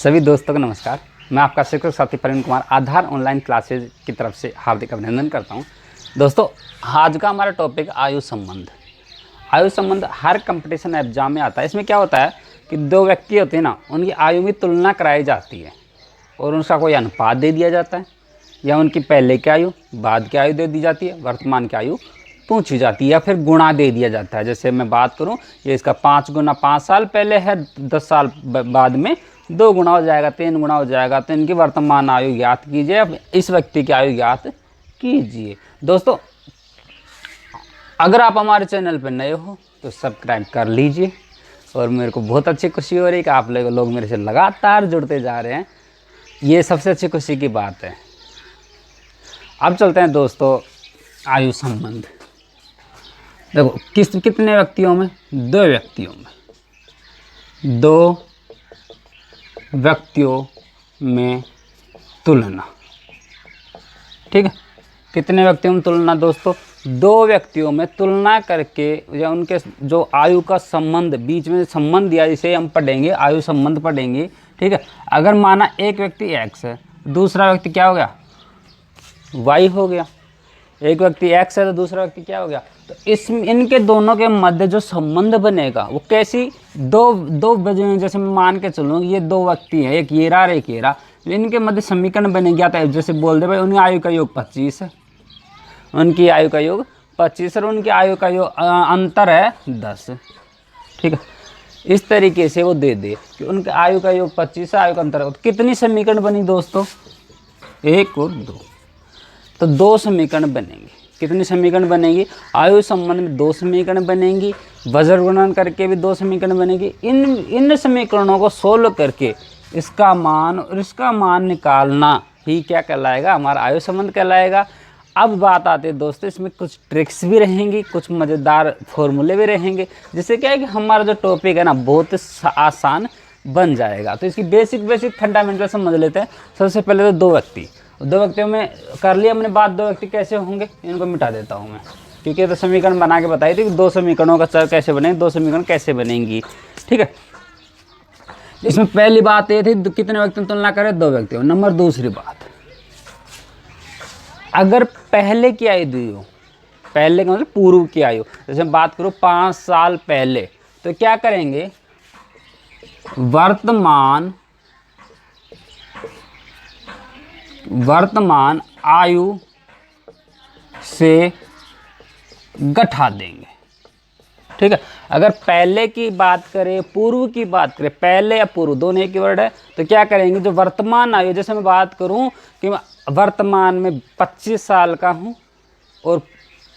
सभी दोस्तों को नमस्कार। मैं आपका शिक्षक साथी प्रवीण कुमार आधार ऑनलाइन क्लासेज की तरफ से हार्दिक अभिनंदन करता हूं। दोस्तों, आज का हमारा टॉपिक आयु संबंध। आयु संबंध हर कंपटीशन एग्जाम में आता है। इसमें क्या होता है कि दो व्यक्ति होते हैं ना, उनकी आयु में तुलना कराई जाती है और उसका कोई अनुपात दे दिया जाता है, या उनकी पहले की आयु बाद की आयु दे दी जाती है, वर्तमान की आयु पूछी जाती है, या फिर गुणा दे दिया जाता है। जैसे मैं बात करूं, ये इसका 5 गुना 5 साल पहले है, 10 साल बाद में 2 गुना हो जाएगा, 3 गुना हो जाएगा। तो इनकी वर्तमान आयु ज्ञात कीजिए, अब इस व्यक्ति की आयु ज्ञात कीजिए। दोस्तों, अगर आप हमारे चैनल पर नए हो तो सब्सक्राइब कर लीजिए, और मेरे को बहुत अच्छी खुशी हो रही है कि आप लोग मेरे से लगातार जुड़ते जा रहे हैं। ये सबसे अच्छी खुशी की बात है। अब चलते हैं दोस्तों आयु संबंध। देखो, कितने व्यक्तियों में? 2 व्यक्तियों में। 2 व्यक्तियों में तुलना। ठीक है, कितने व्यक्तियों में तुलना दोस्तों? 2 व्यक्तियों में तुलना करके, या उनके जो आयु का संबंध, बीच में संबंध दिया, जिसे हम पढ़ेंगे आयु संबंध पढ़ेंगे। ठीक है, अगर माना एक व्यक्ति x है, दूसरा व्यक्ति क्या हो गया? y हो गया। एक व्यक्ति x है तो दूसरा व्यक्ति क्या हो गया? तो इनके दोनों के मध्य जो संबंध बनेगा वो कैसी? दो जैसे मैं मान के चलूँ, ये 2 व्यक्ति हैं, एक ये रहा और एक ये रहा, इनके मध्य समीकरण बनेगा। तो जैसे बोल दे भाई, उनकी आयु का योग 25 है, उनकी आयु का योग 25 और उनकी आयु का योग अंतर है 10। ठीक है, इस तरीके से वो दे दे कि उनके आयु का योग 25 है, आयु का अंतर है। तो कितनी समीकरण बनी दोस्तों? 1 और 2। तो 2 समीकरण बनेंगे। कितनी समीकरण बनेगी? आयु संबंध में 2 समीकरण बनेंगी, वज्र गुणन करके भी 2 समीकरण बनेगी। इन समीकरणों को सोल्व करके इसका मान और इसका मान निकालना ही क्या कहलाएगा? हमारा आयु संबंध कहलाएगा। अब बात आती है दोस्तों, इसमें कुछ ट्रिक्स भी रहेंगी, कुछ मज़ेदार फॉर्मूले भी रहेंगे, जिससे क्या है कि हमारा जो टॉपिक है ना, बहुत आसान बन जाएगा। तो इसकी बेसिक फंडामेंटल समझ लेते हैं। सबसे पहले तो 2 व्यक्तियों में कर लिया हमने बात। 2 व्यक्ति कैसे होंगे, इनको मिटा देता हूँ मैं, क्योंकि तो समीकरण बना के बताई थी कि 2 समीकरणों का चर कैसे बनेंगे, 2 समीकरण कैसे बनेंगी। ठीक है, इसमें पहली बात ये थी कितने व्यक्तियों तुलना करें? 2 व्यक्तियों। नंबर दूसरी बात, अगर पहले की आयु दी हो, पहले का मतलब पूर्व की आयु, जैसे मैं बात करूँ 5 साल पहले, तो क्या करेंगे? वर्तमान आयु से घटा देंगे। ठीक है, अगर पहले की बात करें, पूर्व की बात करें, पहले या पूर्व दोनों एक ही वर्ड है, तो क्या करेंगे? जो वर्तमान आयु, जैसे मैं बात करूं कि वर्तमान में 25 साल का हूं और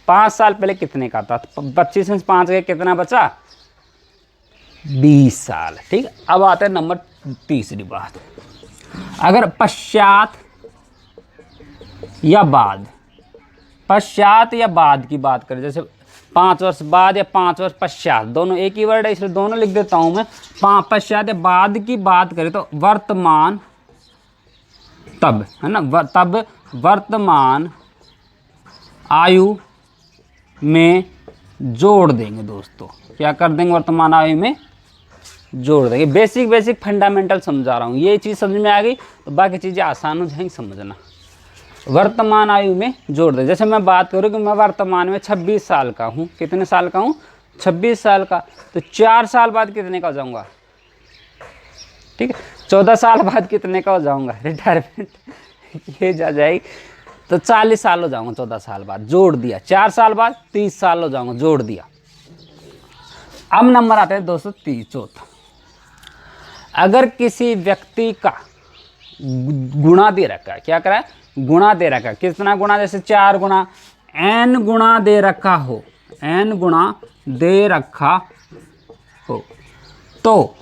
5 साल पहले कितने का था? 25 में 5 के कितना बचा? 20 साल। ठीक है, अब आते हैं नंबर तीसरी बात। अगर पश्चात या बाद की बात करें, जैसे 5 वर्ष बाद या 5 वर्ष पश्चात, दोनों एक ही वर्ड है इसलिए दोनों लिख देता हूं मैं। पश्चात या बाद की बात करें तो वर्तमान, तब है ना, तब वर्तमान आयु में जोड़ देंगे दोस्तों। क्या कर देंगे? वर्तमान आयु में जोड़ देंगे। बेसिक फंडामेंटल समझा रहा हूँ। ये चीज़ समझ में आ गई तो बाकी चीज़ें आसान हो जाएंगी समझना। वर्तमान आयु में जोड़ दे। जैसे मैं बात करूँ कि मैं वर्तमान में 26 साल का हूँ। कितने साल का हूँ? 26 साल का। तो 4 साल बाद कितने का हो जाऊँगा? ठीक है, 14 साल बाद कितने का हो जाऊँगा? रिटायरमेंट ये जा जाएगी, तो 40 साल हो जाऊँगा 14 साल बाद। जोड़ दिया। 4 साल बाद 30 साल हो जाऊँगा, जोड़ दिया। अब नंबर आते हैं दोस्तों चौथा। अगर किसी व्यक्ति का गुणा दे रखा है, क्या करा है? गुणा दे रखा है। कितना गुणा? जैसे 4 गुणा, n गुणा दे रखा हो, n गुणा दे रखा हो, तो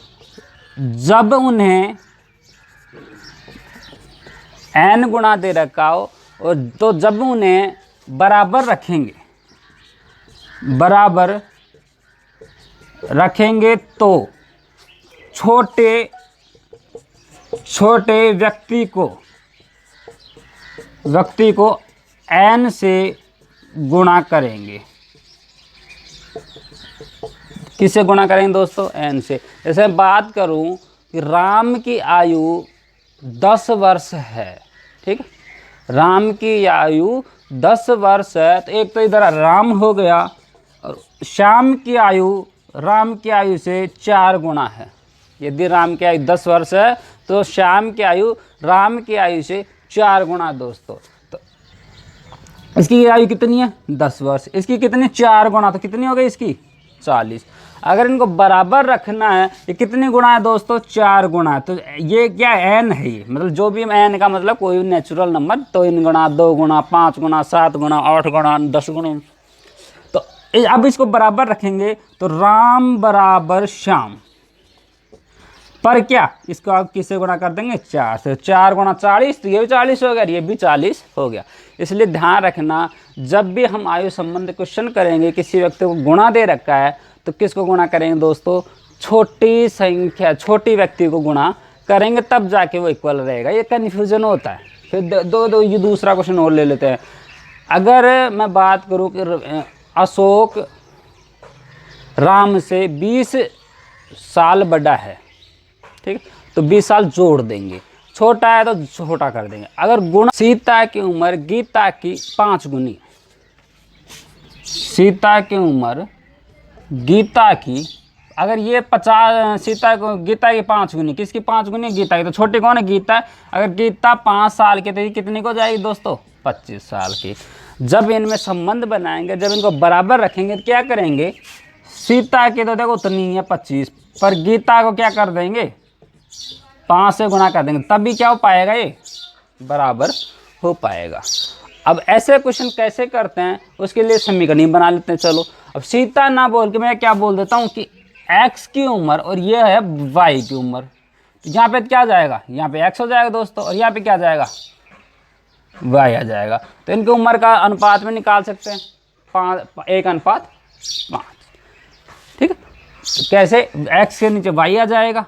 जब उन्हें n गुणा दे रखा हो, और तो जब उन्हें बराबर रखेंगे तो छोटे व्यक्ति को n से गुणा करेंगे। किससे गुणा करेंगे दोस्तों? n से। जैसे बात करूं कि राम की आयु 10 वर्ष है। ठीक है, राम की आयु 10 वर्ष है, तो एक तो इधर राम हो गया, और श्याम की आयु राम की आयु से 4 गुना है। यदि राम की आयु 10 वर्ष है तो श्याम की आयु राम की आयु से 4 गुना दोस्तों। तो इसकी आयु कितनी है? 10 वर्ष। इसकी कितनी? 4 गुना, तो कितनी हो गई इसकी? 40। अगर इनको बराबर रखना है, ये कितनी गुना है दोस्तों? 4 गुना। तो ये क्या एन है? ये मतलब जो भी एन का मतलब कोई भी नेचुरल नंबर, 3 गुना, 2 गुना, 5 गुना, 7 गुना, 8 गुना, 10 गुना। तो अब इसको बराबर रखेंगे तो राम बराबर श्याम, पर क्या इसको आप किससे गुणा कर देंगे? 4 से। 4 गुना 40, तो ये भी 40 हो गया, ये भी 40 हो गया। इसलिए ध्यान रखना, जब भी हम आयु संबंध क्वेश्चन करेंगे, किसी व्यक्ति को गुणा दे रखा है, तो किसको गुणा करेंगे दोस्तों? छोटी संख्या, छोटी व्यक्ति को गुणा करेंगे, तब जाके वो इक्वल रहेगा। ये कन्फ्यूजन होता है। फिर दो ये दूसरा क्वेश्चन और ले लेते हैं। अगर मैं बात करूँ कि अशोक राम से 20 साल बड़ा है, ठीक है, तो 20 साल जोड़ देंगे। छोटा है तो छोटा कर देंगे। अगर गुणा, सीता की उम्र गीता की 5 गुनी, सीता की उम्र गीता की, अगर ये 50, सीता को गीता की 5 गुनी, किसकी 5 गुनी? गीता की। तो छोटी कौन है? गीता। अगर गीता 5 साल की, तो ये कितनी को जाएगी दोस्तों? 25 साल की। जब इनमें संबंध बनाएंगे, जब इनको बराबर रखेंगे, तो क्या करेंगे? सीता की तो देखो उतनी है 25, पर गीता को क्या कर देंगे? 5 से गुणा कर देंगे, तभी क्या हो पाएगा? ये बराबर हो पाएगा। अब ऐसे क्वेश्चन कैसे करते हैं, उसके लिए समीकरण बना लेते हैं। चलो, अब सीता ना बोल के मैं क्या बोल देता हूँ कि x की उम्र और ये है y की उम्र। तो यहाँ पे क्या जाएगा? यहाँ पे x हो जाएगा दोस्तों, और यहाँ पे क्या जाएगा? y आ जाएगा। तो इनकी उम्र का अनुपात में निकाल सकते हैं, 1:5। ठीक है, तो कैसे? x के नीचे y आ जाएगा,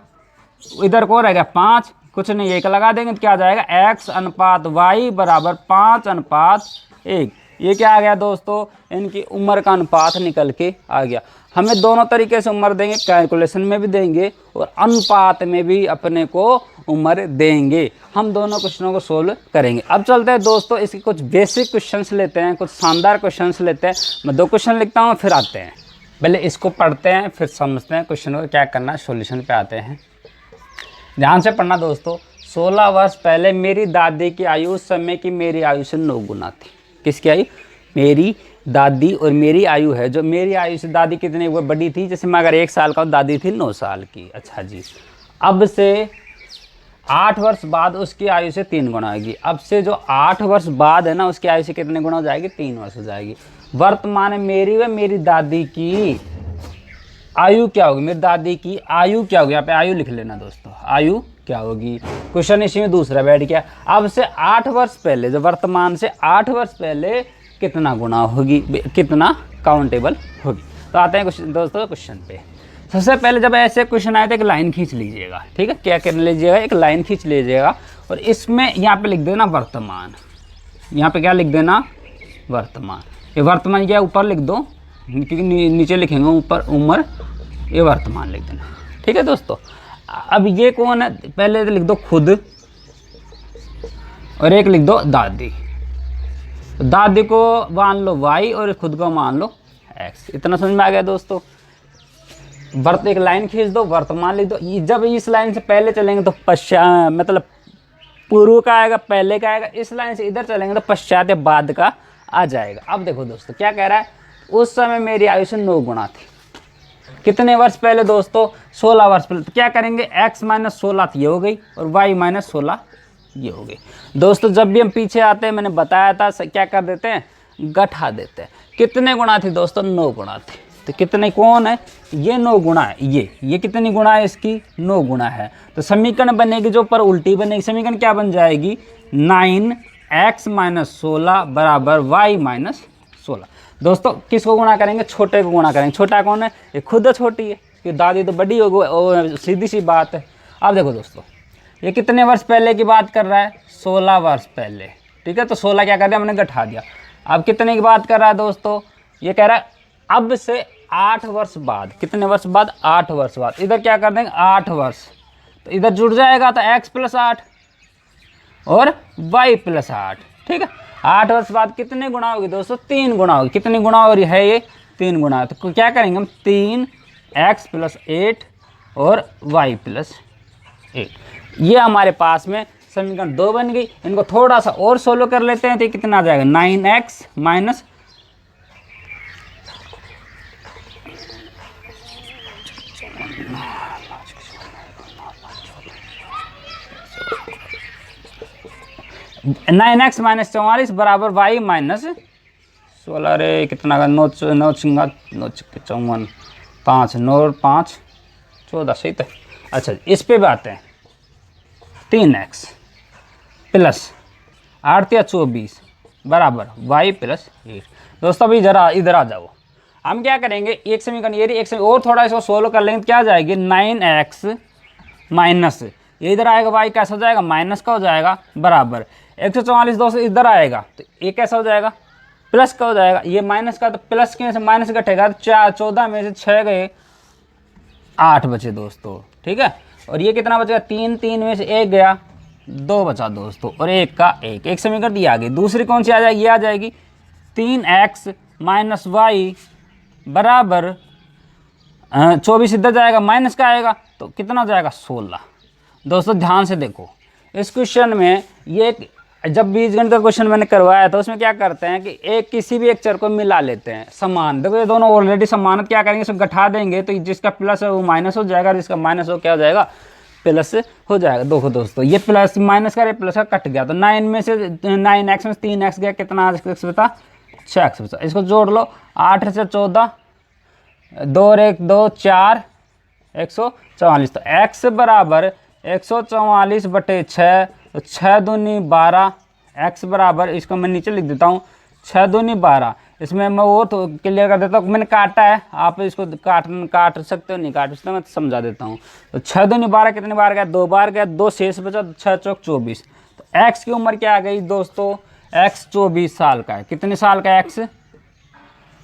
इधर को रहेगा 5, कुछ नहीं, 1 लगा देंगे तो क्या आ जाएगा? x अनुपात y बराबर 5:1। ये क्या आ गया दोस्तों? इनकी उम्र का अनुपात निकल के आ गया। हमें दोनों तरीके से उम्र देंगे, कैलकुलेशन में भी देंगे और अनुपात में भी अपने को उम्र देंगे। हम दोनों क्वेश्चनों को सोल्व करेंगे। अब चलते हैं दोस्तों, इसके कुछ बेसिक क्वेश्चंस लेते हैं, कुछ शानदार क्वेश्चंस लेते हैं। मैं 2 क्वेश्चन लिखता हूँ, फिर आते हैं, पहले इसको पढ़ते हैं, फिर समझते हैं क्वेश्चन को क्या करना है, सॉल्यूशन पे आते हैं। ध्यान से पढ़ना दोस्तों। 16 वर्ष पहले मेरी दादी की आयु उस समय की मेरी आयु से 9 गुना थी। किसकी आयु? मेरी दादी। और मेरी आयु है, जो मेरी आयु से दादी कितनी वो बड़ी थी, जैसे मैं अगर 1 साल का हूँ, दादी थी 9 साल की। अच्छा जी, अब से 8 वर्ष बाद उसकी आयु से 3 गुना होगी। अब से जो 8 वर्ष बाद है ना, उसकी आयु से कितने गुना हो जाएगी? 3 वर्ष हो जाएगी। वर्तमान में मेरी व मेरी दादी की आयु क्या होगी? मेरी दादी की आयु क्या होगी? यहाँ पे आयु लिख लेना दोस्तों, आयु क्या होगी? क्वेश्चन इसी में दूसरा बैठ गया। अब से 8 वर्ष पहले, जो वर्तमान से 8 वर्ष पहले कितना गुना होगी, कितना काउंटेबल होगी? तो आते हैं क्वेश्चन दोस्तों, क्वेश्चन पे। सबसे पहले जब ऐसे क्वेश्चन आए तो एक लाइन खींच लीजिएगा। ठीक है, क्या कर लीजिएगा? एक लाइन खींच लीजिएगा, और इसमें यहाँ पे लिख देना वर्तमान। यहाँ पे क्या लिख देना? वर्तमान। ये वर्तमान क्या ऊपर लिख दो, क्योंकि नीचे लिखेंगे ऊपर उम्र, ये वर्तमान लिख देना। ठीक है दोस्तों, अब ये कौन है? पहले तो लिख दो खुद, और एक लिख दो दादी। दादी को मान लो y और खुद को मान लो x। इतना समझ में आ गया दोस्तों? एक लाइन खींच दो, वर्तमान लिख दो। जब इस लाइन से पहले चलेंगे तो पश्चात, मतलब पूर्व का आएगा, पहले का आएगा। इस लाइन से इधर चलेंगे तो पश्चात या बाद का आ जाएगा। अब देखो दोस्तों क्या कह रहा है, उस समय मेरी आयु से 9 गुना थी। कितने वर्ष पहले दोस्तों? 16 वर्ष पहले। तो क्या करेंगे, x माइनस 16 ये हो गई और y माइनस 16 ये हो गई। दोस्तों जब भी हम पीछे आते हैं, मैंने बताया था क्या कर देते हैं, घटा देते हैं। कितने गुना थी दोस्तों? 9 गुना थी। तो कितने कौन है, ये 9 गुना है। ये कितनी गुना है इसकी? 9 गुना है। तो समीकरण बनेगी जो पर उल्टी बनेगी, समीकरण क्या बन जाएगी, 9x माइनस 16 बराबर y माइनस 16। दोस्तों किसको गुणा करेंगे? छोटे को गुणा करेंगे। छोटा कौन है? ये खुद छोटी है, कि दादी तो बड़ी होगी, सीधी सी बात है। अब देखो दोस्तों, ये कितने वर्ष पहले की बात कर रहा है? 16 वर्ष पहले। ठीक है, तो 16 क्या कर दिया, हमने घटा दिया। अब कितने की बात कर रहा है दोस्तों? ये कह रहा है अब से 8 वर्ष बाद। कितने वर्ष बाद? 8 वर्ष बाद। इधर क्या कर देंगे, 8 वर्ष। तो इधर जुड़ जाएगा तो x प्लस 8 और y प्लस 8। ठीक है, 8 वर्ष बाद कितने गुना होगी दोस्तों? 3 गुना होगी। कितनी गुना हो रही है? ये 3 गुना। तो क्या करेंगे हम? 3x प्लस 8 और y प्लस 8। ये हमारे पास में समीकरण 2 बन गई। इनको थोड़ा सा और सोल्व कर लेते हैं तो कितना आ जाएगा? 9x माइनस 9x माइनस 44 बराबर y माइनस 16। अरे कितना का? 9 54 5 9 5 14 सही तो। अच्छा इस पे भी आते हैं। 3x प्लस 8 या 24 बराबर y प्लस 8। दोस्तों अभी जरा इधर आ जाओ। हम क्या करेंगे? एक समीकरण ये एक और थोड़ा इसको सोल्व कर लेंगे तो क्या जाएगी? 9x माइनस, ये इधर आएगा y कैसा हो जाएगा? माइनस का हो जाएगा बराबर 144। दोस्तों इधर आएगा तो ये कैसा हो जाएगा? प्लस का हो जाएगा। ये माइनस का तो प्लस के में से माइनस घटेगा तो 14 में से 6 गए 8 बचे दोस्तों। ठीक है, और ये कितना बचेगा? 3 में से 1 गया 2 बचा दोस्तों, और 1 का 1। एक समीकरण दी आ गई। दूसरी कौन सी आ जाएगी? ये आ जाएगी 3x माइनस वाई बराबर 24 इधर जाएगा माइनस का आएगा तो कितना हो जाएगा? 16। दोस्तों ध्यान से देखो, इस क्वेश्चन में ये जब बीजगणित का क्वेश्चन मैंने करवाया था उसमें क्या करते हैं कि किसी भी एक चर को मिला लेते हैं समान। देखो ये दोनों ऑलरेडी समान है, क्या करेंगे? इसको घटा देंगे तो जिसका प्लस है वो माइनस हो जाएगा, जिसका माइनस हो क्या हो जाएगा? प्लस हो जाएगा। देखो दोस्तों ये प्लस माइनस का प्लस का कट गया तो 9 में से 9x में 3x गया, कितना x बता? 6x बचा। इसको जोड़ लो, 8 से 14 2 और 1 2 4 144। तो x बराबर 144 बटे 6, तो 6 दूनी 12। x बराबर, इसको मैं नीचे लिख देता हूँ, 6 दूनी 12। इसमें मैं वो तो क्लियर कर देता हूँ, मैंने काटा है, आप इसको काट सकते हो, नहीं काट सकते मैं समझा देता हूँ। तो 6 दूनी 12 कितने बार गया? 2 बार गया, 2 शेष बचा, 6 चौक 24। तो x की उम्र क्या आ गई दोस्तों? x 24 साल का है। कितने साल का है x?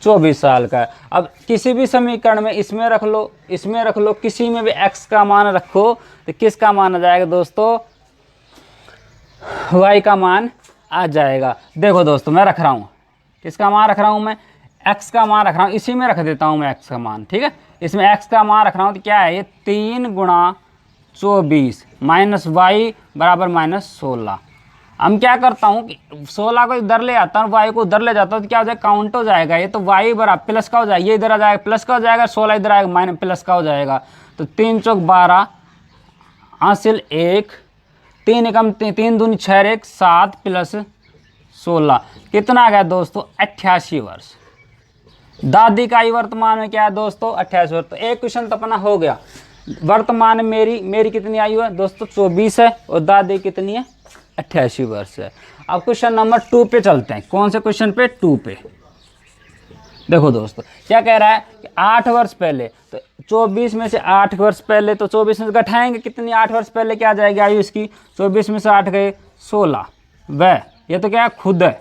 24 साल का है। अब किसी भी समीकरण में इसमें रख लो, इसमें रख लो, किसी में भी x का मान रखो तो किसका मान आ जाएगा दोस्तों? y का मान आ जाएगा। देखो दोस्तों मैं रख रहा हूँ, किसका मान रख रहा हूँ मैं? x का मान रख रहा हूँ, इसी में रख देता हूँ मैं x का मान। ठीक है, इसमें x का मान रख रहा हूँ तो क्या है? ये 3 गुणा 24 माइनस y बराबर माइनस 16। हम क्या करता हूँ कि 16 को इधर ले आता हूँ, y को उधर ले जाता हूँ तो क्या हो जाएगा? काउंट हो जाएगा। ये तो y बराबर प्लस का हो जाएगा, ये इधर आ जाएगा प्लस का हो जाएगा, 16 इधर आएगा माइनस प्लस का हो जाएगा। तो 3 चौक 12 हासिल 1, 3 एकम 3 दूनी 6 1 7 प्लस 16 कितना आ गया दोस्तों? 88 वर्ष। दादी का आयु वर्तमान में क्या है दोस्तों? 88 वर्ष। तो एक क्वेश्चन तो अपना हो गया। वर्तमान में मेरी कितनी आयु है दोस्तों? 24 है, और दादी कितनी है? 88 वर्ष है। अब क्वेश्चन नंबर 2 पे चलते हैं। कौन से क्वेश्चन पे? 2 पे। देखो दोस्तों क्या कह रहा है कि 8 वर्ष पहले, तो 24 में से 8 वर्ष पहले, तो 24 में से घटाएंगे कितनी? 8 वर्ष पहले क्या आ जाएगी आयु इसकी? 24 में से 8 गए 16। वह ये तो क्या है? खुद है।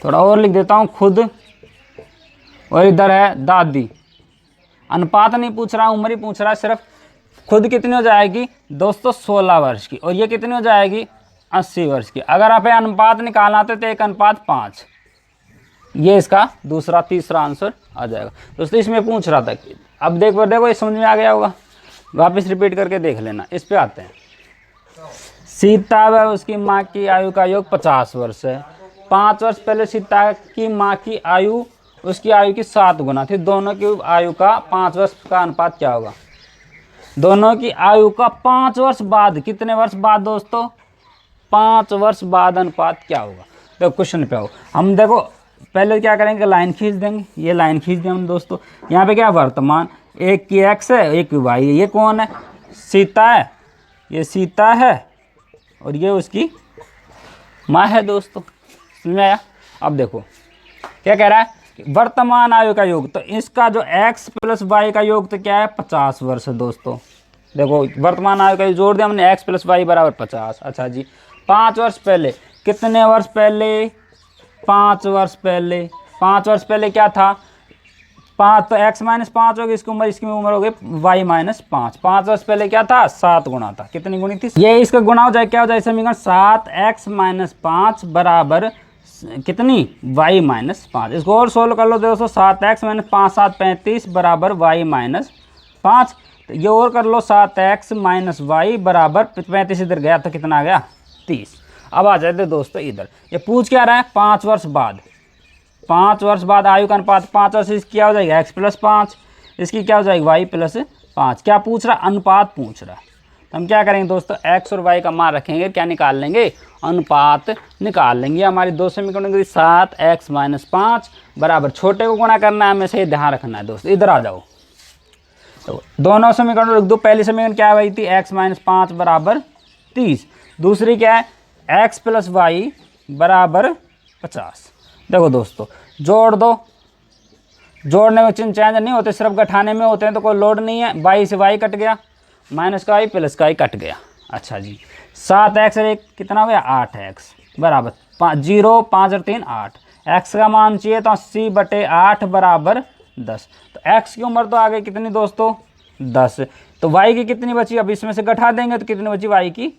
थोड़ा और लिख देता हूँ, खुद, और इधर है दादी। अनुपात नहीं पूछ रहा, उम्र ही पूछ रहा है सिर्फ। खुद कितनी हो जाएगी दोस्तों? 16 वर्ष की, और ये कितनी हो जाएगी? 80 वर्ष की। अगर आप अनुपात निकालना तो 1:5। ये इसका दूसरा तीसरा आंसर आ जाएगा दोस्तों। इसमें पूछ रहा था, अब देखो ये समझ में आ गया होगा, वापस रिपीट करके देख लेना। इस पे आते हैं। सीता व उसकी माँ की आयु का योग 50 वर्ष है। 5 वर्ष पहले सीता की माँ की आयु उसकी आयु की 7 गुना थी। दोनों की आयु का 5 वर्ष का अनुपात क्या होगा? दोनों की आयु का 5 वर्ष बाद, कितने वर्ष बाद दोस्तों? 5 वर्ष बाद अनुपात क्या होगा? देखो क्वेश्चन पे आओ। हम देखो पहले क्या करेंगे? लाइन खींच देंगे। ये लाइन खींच दें हम दोस्तों। यहाँ पे क्या वर्तमान, एक की x है, एक की y है। ये कौन है? सीता है। ये सीता है और ये उसकी माँ है दोस्तों। समझ में आया? अब देखो क्या कह रहा है? वर्तमान आयु का योग, तो इसका जो x प्लस y का योग तो क्या है? 50 वर्ष है दोस्तों। देखो वर्तमान आयु का जोड़ दिया हमने, x प्लस y बराबर 50। अच्छा जी, 5 वर्ष पहले, कितने वर्ष पहले? 5 वर्ष पहले। 5 वर्ष पहले क्या था? 5, तो x माइनस 5 होगी इसकी उम्र हो गई y माइनस 5। 5 वर्ष पहले क्या था, 7 गुना था। कितनी गुनी थी, ये इसका गुना हो जाए, क्या हो जाए समीकरण 7x माइनस 5 बराबर कितनी, y माइनस 5। इसको और सोल्व कर लो दोस्तों, 7x माइनस 5 7 35 बराबर y माइनस 5। तो ये और कर लो, 7x माइनस वाई बराबर 35 इधर गया तो कितना आ गया, 30। अब आ जाते दोस्तों इधर, ये पूछ क्या रहा है, 5 वर्ष बाद, 5 वर्ष बाद आयु का अनुपात 5 वर्ष, इसकी क्या हो जाएगी x प्लस 5, इसकी क्या हो जाएगी y प्लस 5। क्या पूछ रहा, अनुपात पूछ रहा है। तो हम क्या करेंगे दोस्तों, x और y का मान रखेंगे, क्या निकाल लेंगे, अनुपात निकाल लेंगे। हमारी दो समीकरण 7x माइनस 5 बराबर, छोटे को गुणा करना है हमें, से ध्यान रखना है दोस्तों। इधर आ जाओ, तो दोनों समीकरण लिख दो। पहली समीकरण क्या आई थी, x माइनस 5 बराबर 30, दूसरी क्या है, x प्लस वाई बराबर 50। देखो दोस्तों जोड़ दो, जोड़ने में चिन्ह चेंज नहीं होते, सिर्फ घटाने में होते हैं, तो कोई लोड नहीं है। वाई से वाई कट गया, माइनस का आई प्लस का आई कट गया। अच्छा जी, 7x और 1 कितना हो गया, 8x बराबर 0, 5 और 3 8। x का मान चाहिए तो 80/8 बराबर 10। तो x की उम्र तो आ गई कितनी दोस्तों, 10। तो y की कितनी बची, अब इसमें से घटा देंगे तो कितनी बची, y की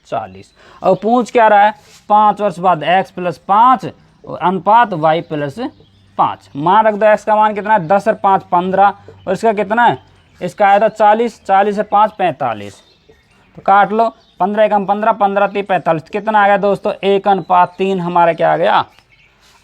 40। और पूछ क्या रहा है, 5 वर्ष बाद x प्लस 5 अनुपात y प्लस 5। मान रख दो, x का मान कितना है, 10 और 5 15, और इसका कितना है, इसका आया था 40, 40 और 5 45। तो काट लो, 15 एकम 15, 15 3 45, कितना आ गया दोस्तों, 1:3 हमारा क्या आ गया,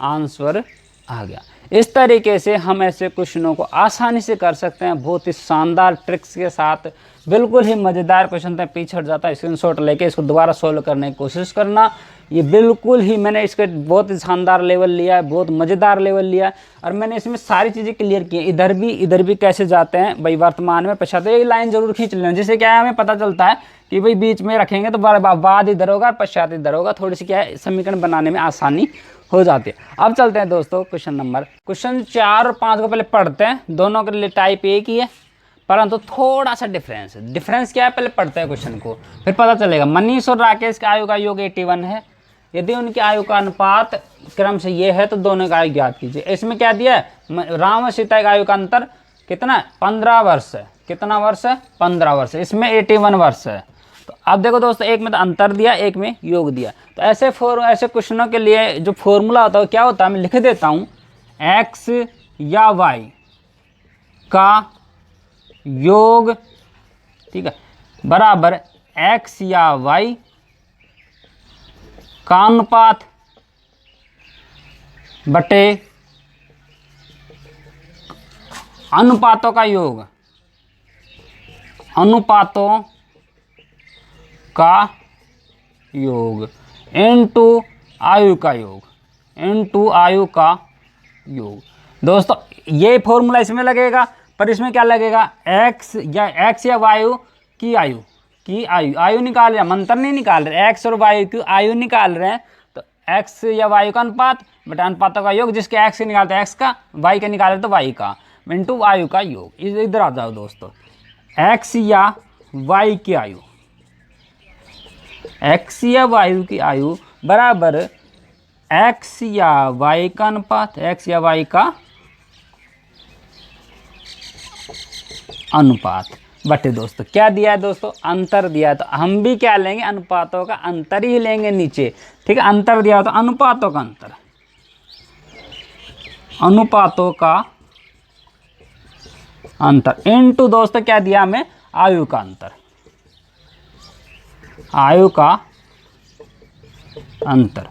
आंसर आ गया। इस तरीके से हम ऐसे क्वेश्चनों को आसानी से कर सकते हैं, बहुत ही शानदार ट्रिक्स के साथ। बिल्कुल ही मज़ेदार क्वेश्चन था, पीछे हट जाता है, स्क्रीनशॉट लेके इसको दोबारा सोल्व करने की कोशिश करना। ये बिल्कुल ही मैंने इसके बहुत ही शानदार लेवल लिया है, बहुत मज़ेदार लेवल लिया है, और मैंने इसमें सारी चीज़ें क्लियर की हैं। इधर भी कैसे जाते हैं भाई, वर्तमान में पश्चात, ये लाइन जरूर खींच लेना, जिससे क्या है हमें पता चलता है कि भाई बीच में रखेंगे तो बाद इधर होगा, पश्चात इधर होगा, थोड़ी सी क्या है समीकरण बनाने में आसानी हो जाती है। अब चलते हैं दोस्तों क्वेश्चन 4 और 5 को पहले पढ़ते हैं। दोनों के लिए टाइप एक ही है, परंतु थोड़ा सा डिफरेंस है। डिफरेंस क्या है, पहले पढ़ते हैं क्वेश्चन को, फिर पता चलेगा। मनीष और राकेश की आयु का योग 81 है। यदि उनकी आयु का अनुपात क्रम से ये है तो दोनों का आयु ज्ञात कीजिए। इसमें क्या दिया है, राम और सीता की आयु का अंतर कितना है, 15 वर्ष है। कितना वर्ष है, 15 वर्ष है। इसमें 81 वर्ष है। तो अब देखो दोस्तों, एक में तो अंतर दिया, एक में योग दिया। तो ऐसे क्वेश्चनों के लिए जो फॉर्मूला होता है क्या होता है, मैं लिख देता हूँ, एक्स या वाई का योग, ठीक है, बराबर एक्स या वाई का अनुपात बटे अनुपातों का योग, अनुपातों का योग इनटू आयु का योग, इनटू आयु का योग। दोस्तों ये फॉर्मूला इसमें लगेगा, पर इसमें क्या लगेगा, एक्स या वायु की आयु, आयु निकाल रहे हैं, मंत्र नहीं निकाल रहे, एक्स और वायु की आयु निकाल रहे हैं। तो एक्स या वायु का अनुपात बटा अनुपातों का योग, जिसके एक्स निकालते हैं एक्स का, वाई का निकाले तो वाई का, इनटू आयु का योग। इधर आ जाओ दोस्तों, एक्स या वाई की आयु, एक्स या वायु की आयु बराबर एक्स या वाई का अनुपात, एक्स या वाई का अनुपात बटे दोस्तों क्या दिया है दोस्तों, अंतर दिया है। तो हम भी क्या लेंगे, अनुपातों का अंतर ही लेंगे नीचे, ठीक है। अंतर दिया हो तो अनुपातों का अंतर, अनुपातों का अंतर इनटू दोस्तों क्या दिया हमें, आयु का अंतर, आयु का अंतर,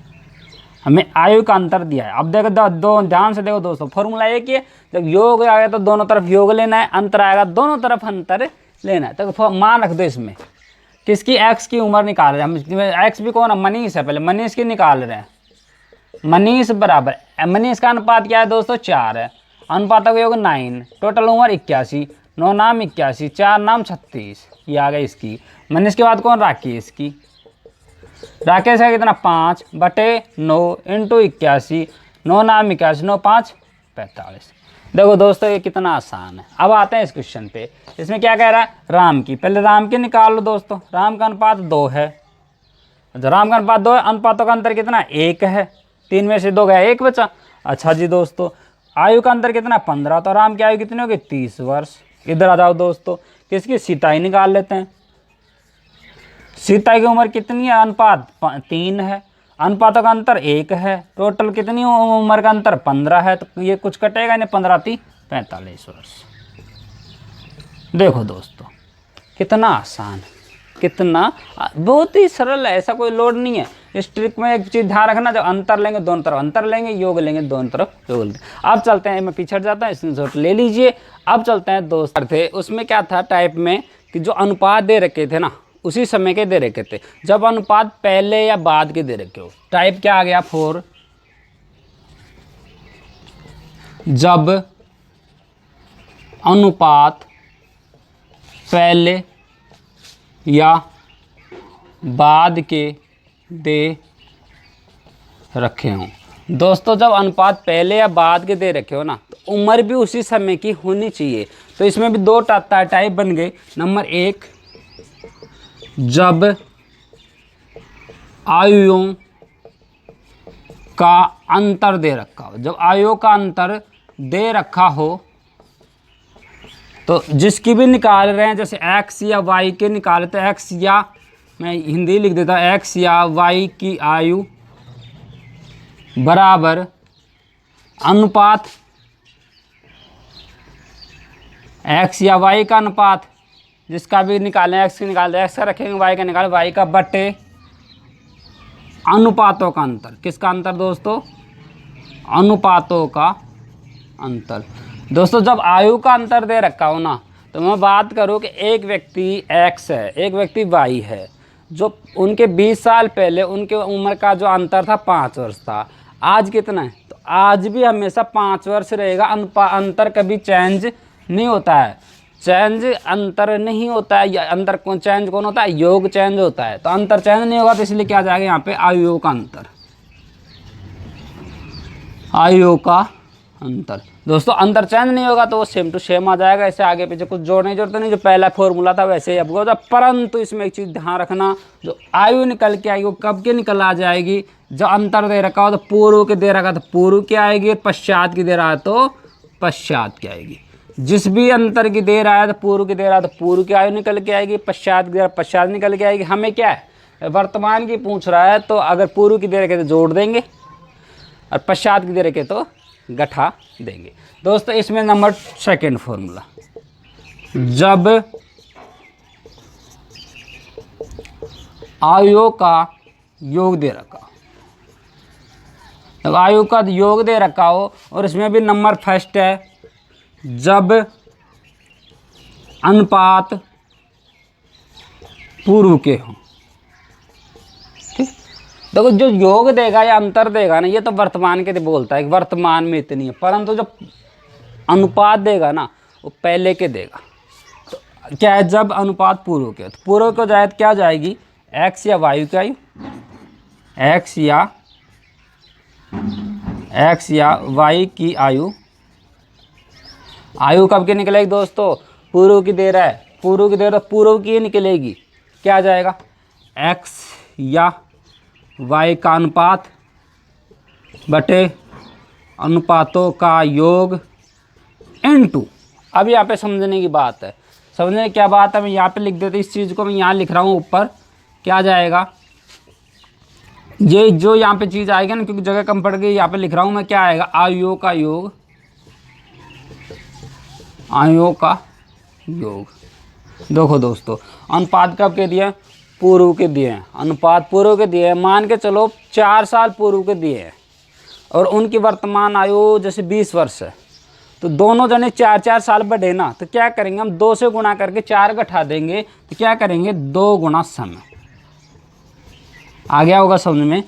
हमें आयु का अंतर दिया है। अब देखो दो ध्यान से देखो दोस्तों, फॉर्मूला एक ही है, जब योग आएगा तो दोनों तरफ योग लेना है, अंतर आएगा दोनों तरफ अंतर लेना है। तो मान रख दो इसमें, किसकी, एक्स की उम्र निकाल रहे हैं हम। एक्स भी कौन है, मनीष है, पहले मनीष की निकाल रहे हैं। मनीष बराबर, मनीष का अनुपात क्या है दोस्तों, 4 है, अनुपातों का योग 9, टोटल उम्र 81, 9 नाम 81, 4 नाम 36, ये आ गई इसकी। मनीष के बाद कौन, राकेश की, राकेश का कितना 5 बटे 9 इंटू 81, 9 नाम 81, 9 5 45। देखो दोस्तों ये कितना आसान है। अब आते हैं इस क्वेश्चन पे, इसमें क्या कह रहा है, राम की, पहले राम की निकाल लो दोस्तों। राम का अनुपात 2 है, राम का अनुपात 2 है, अनुपातों का अंतर कितना, 1 है, 3 में से 2 गया, 1 बचा। अच्छा जी दोस्तों, आयु का अंतर कितना 15, तो राम की आयु कितनी होगी 30 वर्ष। इधर आ जाओ दोस्तों, किसकी सीता ही निकाल लेते हैं। सीता की उम्र कितनी है, अनुपात 3 है, अनुपातों का अंतर 1 है, टोटल कितनी उम्र का अंतर 15 है, तो ये कुछ कटेगा नहीं, 15 × 3 = 45 वर्ष। देखो दोस्तों कितना आसान, कितना बहुत ही सरल है, ऐसा कोई लोड नहीं है। इस ट्रिक में एक चीज़ ध्यान रखना, जब अंतर लेंगे दोनों तरफ अंतर लेंगे, योग लेंगे दोनों तरफ योग लेंगे। अब चलते हैं, मैं पीछे हट जाता हूँ, स्क्रीनशॉट ले लीजिए। अब चलते हैं दोस्त थे, उसमें क्या था टाइप में कि जो अनुपात दे रखे थे ना उसी समय के दे रखे थे। जब अनुपात पहले या बाद के दे रखे हो, टाइप क्या आ गया 4। जब अनुपात पहले या बाद के दे रखे हों। दोस्तों जब अनुपात पहले या बाद के दे रखे हो ना, तो उम्र भी उसी समय की होनी चाहिए। तो इसमें भी 2 टाइप बन गए। नंबर 1, जब आयुओं का अंतर दे रखा हो। जब आयुओं का अंतर दे रखा हो तो जिसकी भी निकाल रहे हैं, जैसे x या y के निकालते हैं, x या मैं हिंदी लिख देता हूँ, x या y की आयु बराबर अनुपात x या y का अनुपात, जिसका भी निकालें, x का निकालते x का रखेंगे, y का निकालें y का बटे अनुपातों का अंतर। किसका अंतर दोस्तों, अनुपातों का अंतर। दोस्तों जब आयु का अंतर दे रखा हो ना, तो मैं बात करूँ कि एक व्यक्ति x है, एक व्यक्ति y है, जो उनके 20 साल पहले उनके उम्र का जो अंतर था 5 वर्ष था, आज कितना है, तो आज भी हमेशा 5 वर्ष रहेगा। अंतर कभी चेंज नहीं होता है, चेंज अंतर नहीं होता है। अंतर कौन चेंज कौन होता है, योग चेंज होता है। तो अंतर चेंज नहीं होगा, तो इसलिए क्या आ जाएगा यहाँ पे आयु का अंतर, आयु का अंतर। दोस्तों अंतर चेंज नहीं होगा तो वो सेम टू सेम आ जाएगा, ऐसे आगे पीछे कुछ जोड़ने की जरूरत नहीं, जो पहला फॉर्मूला था वैसे ही अब होगा। परंतु इसमें एक चीज़ ध्यान रखना, जो आयु निकल के आएगी वो कब के निकल आ जाएगी, जब अंतर दे रखा हो तो पूर्व के दे रखा तो पूर्व की आएगी, पश्चात की दे रहा है तो पश्चात की आएगी। जिस भी अंतर की दे रहा है तो पूर्व की दे रहा है तो पूर्व की आयु निकल के आएगी, पश्चात की दे रहा है पश्चात निकल के आएगी। हमें क्या है, वर्तमान की पूछ रहा है, तो अगर पूर्व की दे रखे तो जोड़ देंगे और पश्चात की दे रखे तो गठा देंगे। दोस्तों इसमें नंबर 2 फॉर्मूला, जब आयु का योग दे रखा हो, जब आयु का योग दे रखा हो, और इसमें भी नंबर 1 है, जब अनुपात पूर्व के हों। ठीक, देखो जो योग देगा या अंतर देगा ना, ये तो वर्तमान के लिए बोलता है कि वर्तमान में इतनी है, परंतु जब अनुपात देगा ना वो पहले के देगा। तो क्या है, जब अनुपात पूर्व के, तो पूर्व को जाए तो क्या जाएगी, x या y की आयु, x या y की आयु। आयु कब की निकलेगी दोस्तों, पूर्व की दे रहा है, पूर्व की दे रहा है, पूर्व की निकलेगी। क्या आ जाएगा, x या y का अनुपात बटे अनुपातों का योग इनटू। अब यहाँ पे समझने की बात है, समझने की क्या बात है, मैं यहाँ पे लिख देता, इस चीज़ को मैं यहाँ लिख रहा हूँ ऊपर। क्या आ जाएगा, ये जो यहाँ पे चीज़ आएगी ना, क्योंकि जगह कम पड़ गई, यहाँ पे लिख रहा हूँ मैं, क्या आएगा, आयुओं का योग, आयुओं का योग। देखो दोस्तों अनुपात कब के दिए, पूर्व के दिए हैं, अनुपात पूर्व के दिए हैं। मान के चलो 4 साल पूर्व के दिए हैं और उनकी वर्तमान आयु जैसे 20 वर्ष है, तो दोनों जने 4-4 साल बढ़े ना, तो क्या करेंगे हम 2 से गुणा करके 4 घटा देंगे, तो क्या करेंगे 2 गुना समय। आ गया होगा समझ में,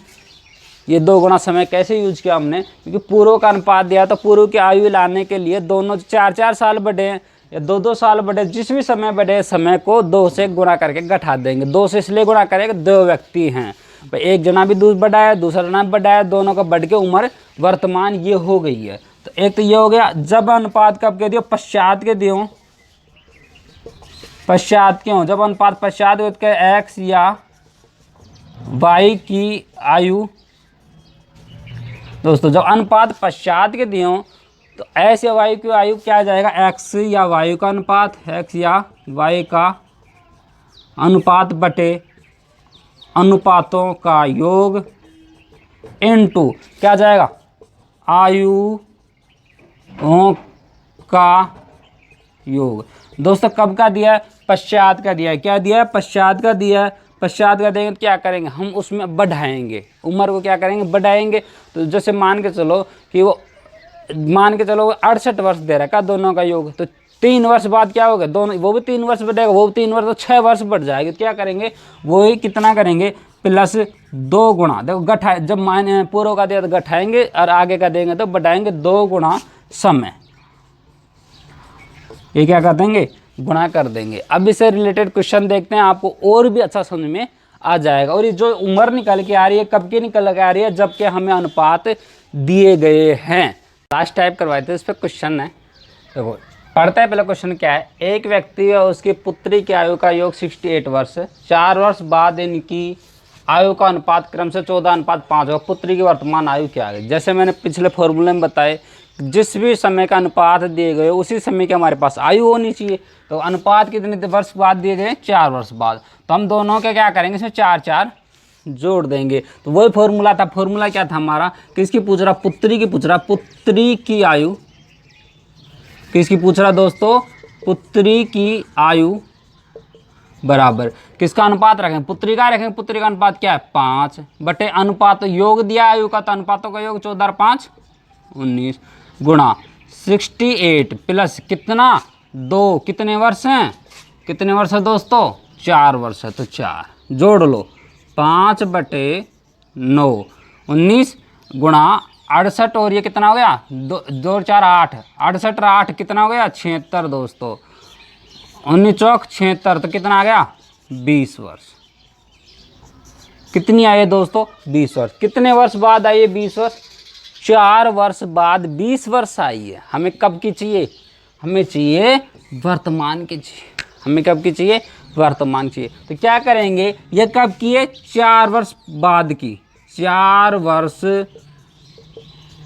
ये 2 गुना समय कैसे यूज किया हमने, क्योंकि पूर्व का अनुपात दिया तो पूर्व की आयु लाने के लिए दोनों 4-4 साल बढ़े या 2-2 साल बढ़े, जिस भी समय बढ़े समय को 2 से गुणा करके घटा देंगे। 2 से इसलिए गुणा करेंगे 2 व्यक्ति हैं, एक जना भी दूर बढ़ा है, दूसरा जना भी बढ़ा है, दोनों का बढ़ के उम्र वर्तमान ये हो गई है। तो एक तो ये हो गया, जब अनुपात कब के दियो, पश्चात के दियो, पश्चात क्यों, जब अनुपात पश्चात हो तो x या y की आयु। दोस्तों जब अनुपात पश्चात के दियो तो एक्स या वाई की आयु क्या आ जाएगा, एक्स या वायु का अनुपात, एक्स या वाई का अनुपात बटे अनुपातों का योग इनटू क्या जाएगा, आयुओं का योग। दोस्तों कब का दिया है, पश्चात का दिया है। क्या दिया है, पश्चात का दिया है। पश्चात का देंगे तो क्या करेंगे, हम उसमें बढ़ाएंगे, उम्र को क्या करेंगे, बढ़ाएंगे। तो जैसे मान के चलो कि वो 68 वर्ष दे रखा दोनों का योग, तो 3 वर्ष बाद क्या होगा, दोनों वो भी 3 वर्ष बढ़ेगा, वो भी 3 वर्ष, तो 6 वर्ष बढ़ जाएगी। तो क्या करेंगे, वही कितना करेंगे, प्लस 2 गुणा, देखो गठा जब मान पूर्व का दिया तो घटाएंगे और आगे का देंगे तो बढ़ाएंगे, 2 गुणा समय, ये क्या कर देंगे, गुणा कर देंगे। अब इससे रिलेटेड क्वेश्चन देखते हैं, आपको और भी अच्छा समझ में आ जाएगा। और ये जो उम्र निकल के आ रही है, कब की निकल के आ रही है, जबकि हमें अनुपात दिए गए हैं। लास्ट टाइप करवाए थे, इस पर क्वेश्चन है, देखो पढ़ते हैं। पहले क्वेश्चन क्या है, एक व्यक्ति और उसकी पुत्री की आयु का योग 68 वर्ष, 4 वर्ष बाद इनकी आयु का अनुपात क्रम से 14:5 होगा। पुत्री की वर्तमान आयु क्या है, जैसे मैंने पिछले फॉर्मूले में बताए, जिस भी समय का अनुपात दिए गए उसी समय की हमारे पास आयु होनी चाहिए। तो अनुपात कितने वर्ष बाद दिए गए, 4 वर्ष बाद। तो हम दोनों के क्या करेंगे, इसमें 4 जोड़ देंगे। तो वही फॉर्मूला था, फॉर्मूला क्या था हमारा, किसकी पूछ रहा, पुत्री की पूछ रहा, पुत्री की आयु, किसकी पूछ रहा दोस्तों, पुत्री की आयु बराबर किसका अनुपात रखें, पुत्री का रखेंगे। पुत्री का अनुपात क्या है, 5 बटे अनुपात योग दिया आयु का, तो अनुपातों का योग 14 और 5 19 गुणा 68 प्लस कितना 2, कितने वर्ष हैं, कितने वर्ष है दोस्तों, 4 वर्ष है। तो 4 जोड़ लो, 5 बटे 9 19 गुणा 68, और ये कितना हो गया, 2 4 8, 68 8 कितना हो गया, 76 दोस्तों, 19 चौक 76, तो कितना आ गया, 20 वर्ष। कितनी आई है दोस्तों, 20 वर्ष। कितने वर्ष बाद आई है 20 वर्ष, 4 वर्ष बाद 20 वर्ष आई है। हमें कब की चाहिए, हमें चाहिए वर्तमान की चाहिए, हमें कब की चाहिए, वर्तमान चाहिए। तो क्या करेंगे, ये कब की है, 4 वर्ष बाद की, 4 वर्ष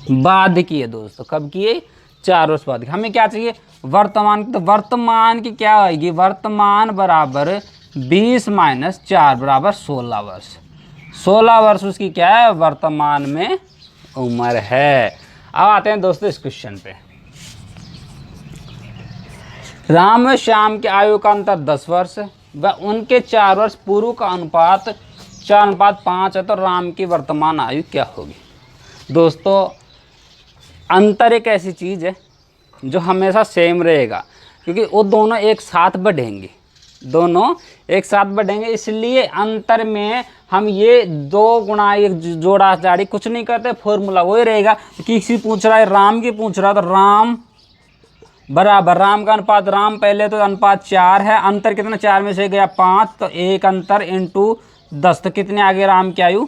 बाद की है दोस्तों, कब की है, 4 वर्ष बाद की। हमें क्या चाहिए, वर्तमान। तो वर्तमान की क्या आएगी, वर्तमान बराबर 20 माइनस 4 बराबर 16 वर्ष। 16 वर्ष उसकी क्या है, वर्तमान में उम्र है। अब आते हैं दोस्तों इस क्वेश्चन पे, राम व श्याम की आयु का अंतर 10 वर्ष व उनके 4 वर्ष पूर्व का अनुपात 4:5 है, तो राम की वर्तमान आयु क्या होगी। दोस्तों अंतर एक ऐसी चीज़ है जो हमेशा सेम रहेगा, क्योंकि वो दोनों एक साथ बढ़ेंगे, दोनों एक साथ बढ़ेंगे, इसलिए अंतर में हम ये 2 गुणा 1 जोड़ा जाड़ी कुछ नहीं करते, फॉर्मूला वही रहेगा। किसी पूछ रहा है, राम की पूछ रहा है, तो राम बराबर, राम का अनुपात, राम पहले तो अनुपात 4 है, अंतर कितना, 4 में से गया 5, तो 1 अंतर इंटू 10, तो कितने आगे राम की आयु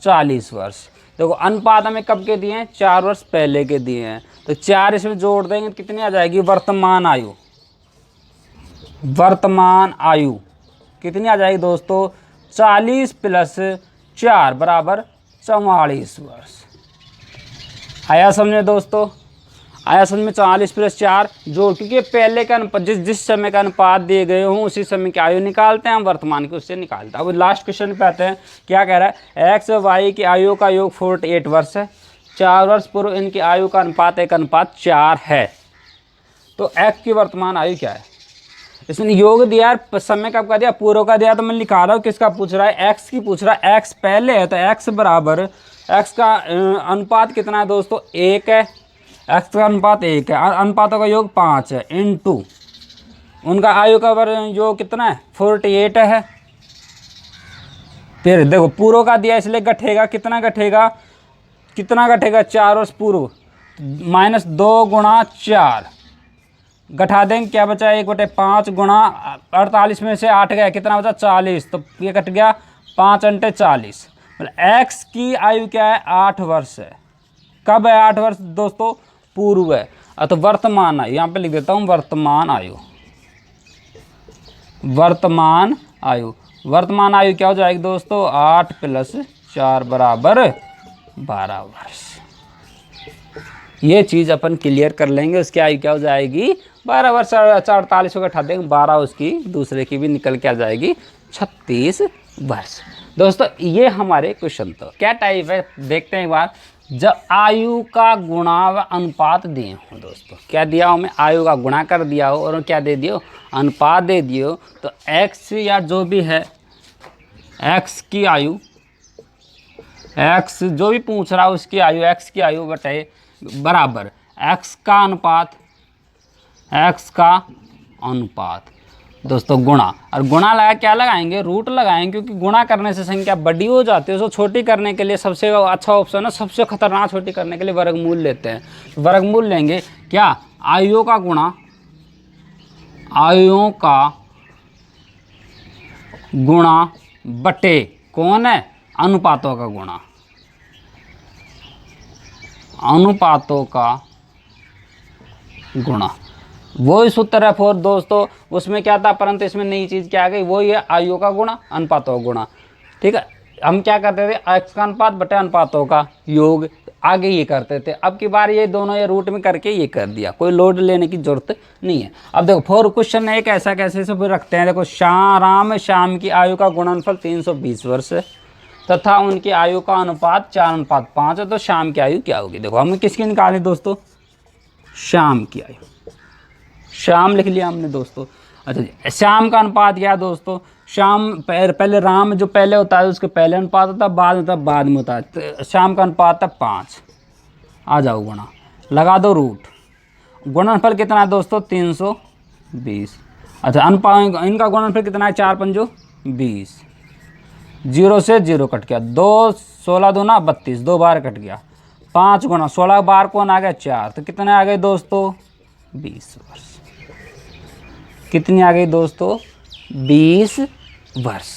40 वर्ष। देखो अनुपात हमें कब के दिए हैं, 4 वर्ष पहले के दिए हैं, तो 4 इसमें जोड़ देंगे तो कितनी आ जाएगी, वर्तमान आयु, वर्तमान आयु कितनी आ जाएगी दोस्तों, 40 प्लस 4 बराबर 44 वर्ष। आया समझे दोस्तों, आया समझ में, 40 प्लस 4 जोड़, क्योंकि पहले का अनुपात जिस समय का अनुपात दिए गए हों उसी समय की आयु निकालते हैं हम, वर्तमान की उससे निकालते हैं। अब लास्ट क्वेश्चन पे आते हैं, क्या कह रहा है, एक्स और वाई की आयु का योग 48 वर्ष है, 4 वर्ष पूर्व इनकी आयु का अनुपात 1:4 है, तो एक्स की वर्तमान आयु क्या है। इसने योग दिया है, समय कब का दिया, पूर्व का दिया, तो मैं लिखा रहा हूँ किसका पूछ रहा है, एक्स की पूछ रहा है। एक्स पहले है तो एक्स बराबर, एक्स का अनुपात कितना है दोस्तों, 1 है, एक्स का अनुपात 1 है, अनुपातों का योग 5 है, इनटू उनका आयु का योग कितना है, 48 है। फिर देखो पूर्व का दिया इसलिए घटेगा, कितना घटेगा, कितना घटेगा, 4 वर्ष पूर्व माइनस 2 गुणा 4, घटा देंगे क्या बचा, 1/5 गुणा 48 में से 8 गया, कितना बचा 40, तो ये कट गया 5 × 40, मतलब एक्स की आयु क्या है, 8 वर्ष है। कब है 8 वर्ष दोस्तों, पूर्व है। तो वर्तमान आयु यहाँ पे लिख देता हूँ, वर्तमान आयु, वर्तमान आयु, वर्तमान आयु क्या हो जाएगी दोस्तों, 8 + 4 बराबर 12 वर्ष। ये चीज़ अपन क्लियर कर लेंगे। उसकी आयु क्या हो जाएगी 12 वर्ष, 48 को उठा देंगे 12, उसकी दूसरे की भी निकल के आ जाएगी 36 वर्ष। दोस्तों ये हमारे क्वेश्चन तो क्या टाइप है देखते हैं एक बार। जब आयु का गुणा व अनुपात दिए हो दोस्तों, क्या दिया हो, मैं आयु का गुणा कर दिया हो और क्या दे दियो, अनुपात दे दियो, तो x या जो भी है x की आयु, x जो भी पूछ रहा है उसकी आयु, x की आयु बटे बराबर x का अनुपात दोस्तों गुणा, और गुणा लगा क्या लगाएंगे, रूट लगाएंगे, क्योंकि गुणा करने से संख्या बड़ी हो जाती है। उसको छोटी करने के लिए सबसे अच्छा ऑप्शन है, सबसे खतरनाक छोटी करने के लिए वर्गमूल लेते हैं। वर्गमूल लेंगे क्या, आयुओं का गुणा बटे कौन है, अनुपातों का गुणा, अनुपातों का गुणा, वही सूत्र है फोर दोस्तों। उसमें क्या था, परंतु इसमें नई चीज़ क्या आ गई, वही है आयु का गुणा अनुपातों का गुणा। ठीक है, हम क्या करते थे, x का अनुपात बटे अनुपातों का योग, आगे ये करते थे। अब की बार ये दोनों ये रूट में करके ये कर दिया, कोई लोड लेने की जरूरत नहीं है। अब देखो फोर क्वेश्चन एक ऐसा कैसे से फिर रखते हैं। देखो श्याम की आयु का गुणनफल 320 वर्ष है तथा उनकी आयु का अनुपात 4:5 है, तो श्याम की आयु क्या होगी। देखो हमें किसकी निकाली दोस्तों, श्याम की आयु, श्याम लिख लिया हमने दोस्तों। अच्छा जी, श्याम का अनुपात क्या है दोस्तों, श्याम पहले राम जो पहले होता है उसके पहले अनुपात होता है, बाद में होता है। तो श्याम का अनुपात है 5, आ जाओ गुणा, लगा दो रूट, गुणनफल कितना है दोस्तों 320। अच्छा अनुपात इनका गुणनफल कितना है, 4×5 20, 0 से 0 कट गया, 2 16 दूना 32, 2 बार कट गया, 5 गुणा 16 बार कौन आ गया 4, तो कितने आ गए दोस्तों 20 वर्ष। कितनी आ गई दोस्तों 20 वर्ष।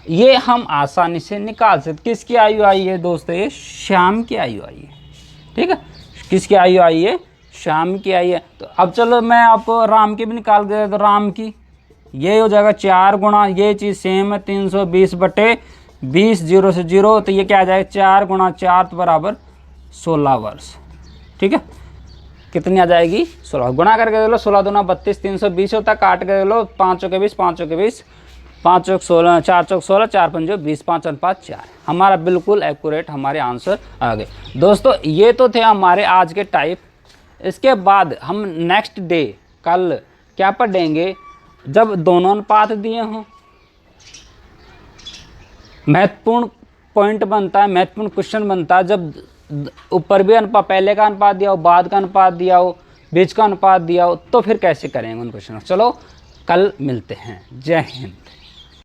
ये हम आसानी से निकाल सकते। किसकी आयु आई है दोस्तों, ये श्याम की आयु आई है। ठीक है, किसकी आयु आई है, श्याम की आई है। तो अब चलो मैं आपको राम की भी निकाल दे, तो राम की ये हो जाएगा 4 गुणा, ये चीज़ सेम है 320 बटे 20, 0 से 0, तो ये क्या आ जाएगा 4 गुणा 4 तो बराबर 16 वर्ष। ठीक है, कितनी आ जाएगी 16, गुणा करके दे लो, 16 दूना 32, 320 होता है, काट के दे लो 5 चौके 20, 5 चौके 20, 5 चौक 16, 4 चौक 16, 4 पंजो 20, 5 अनुपात 4। हमारा बिल्कुल एक्यूरेट हमारे आंसर आ गए दोस्तों। ये तो थे हमारे आज के टाइप। इसके बाद हम नेक्स्ट डे कल क्या पढ़ेंगे, जब दोनों अनुपात दिए हों, महत्वपूर्ण पॉइंट बनता है, महत्वपूर्ण क्वेश्चन बनता है, जब ऊपर भी अनुपात, पहले का अनुपात दिया हो, बाद का अनुपात दिया हो, बीच का अनुपात दिया हो, तो फिर कैसे करेंगे उन क्वेश्चन। चलो कल मिलते हैं, जय हिंद।